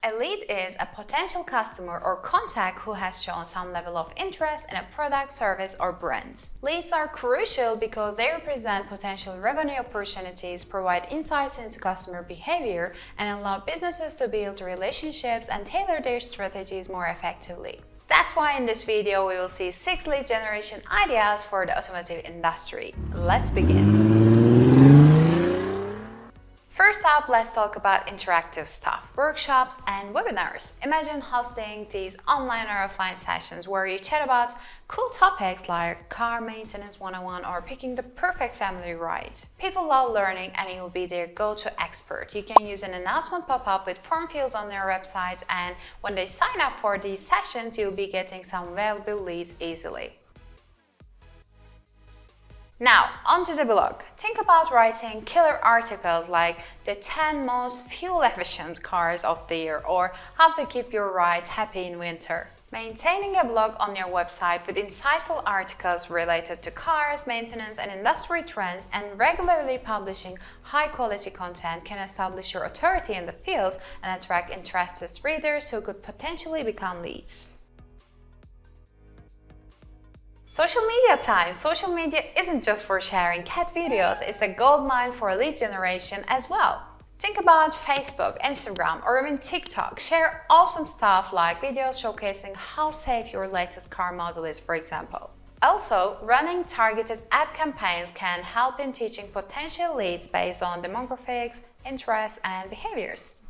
A lead is a potential customer or contact who has shown some level of interest in a product, service, or brand. Leads are crucial because they represent potential revenue opportunities, provide insights into customer behavior, and allow businesses to build relationships and tailor their strategies more effectively. That's why in this video we will see 6 lead generation ideas for the automotive industry. Let's begin. First up, let's talk about interactive stuff, workshops and webinars. Imagine hosting these online or offline sessions where you chat about cool topics like car maintenance 101 or picking the perfect family ride. People love learning and you'll be their go-to expert. You can use an announcement pop-up with form fields on their website, and when they sign up for these sessions, you'll be getting some valuable leads easily. Now, onto the blog. Think about writing killer articles like the 10 most fuel-efficient cars of the year or how to keep your rides happy in winter. Maintaining a blog on your website with insightful articles related to cars, maintenance, and industry trends, and regularly publishing high-quality content can establish your authority in the field and attract interested readers who could potentially become leads. Social media time. Social media isn't just for sharing cat videos, it's a goldmine for lead generation as well. Think about Facebook, Instagram, or even TikTok. Share awesome stuff like videos showcasing how safe your latest car model is, for example. Also, running targeted ad campaigns can help in teaching potential leads based on demographics, interests, and behaviors.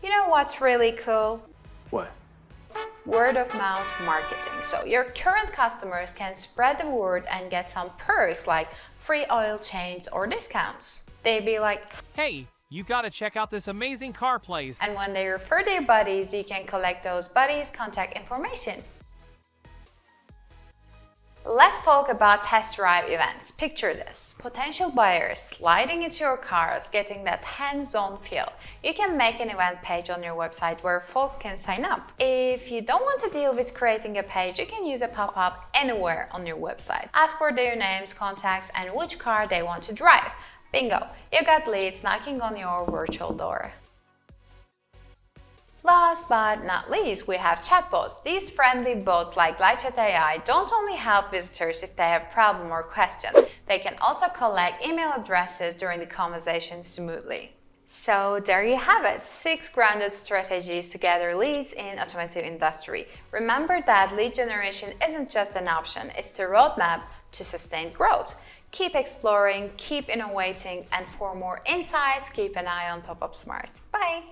You know what's really cool? What? Word of mouth marketing. So your current customers can spread the word and get some perks like free oil change or discounts. They'd be like, "Hey, you gotta check out this amazing car place." And when they refer their buddies, you can collect those buddies' contact information. Let's talk about test drive events. Picture this. Potential buyers sliding into your cars, getting that hands-on feel. You can make an event page on your website where folks can sign up. If you don't want to deal with creating a page, you can use a pop-up anywhere on your website. Ask for their names, contacts, and which car they want to drive. Bingo! You got leads knocking on your virtual door. Last but not least, we have chatbots. These friendly bots like LightChat AI don't only help visitors if they have a problem or question, they can also collect email addresses during the conversation smoothly. So there you have it, 6 grounded strategies to gather leads in automotive industry. Remember that lead generation isn't just an option, it's the roadmap to sustained growth. Keep exploring, keep innovating, and for more insights, keep an eye on Pop-Up Smart. Bye!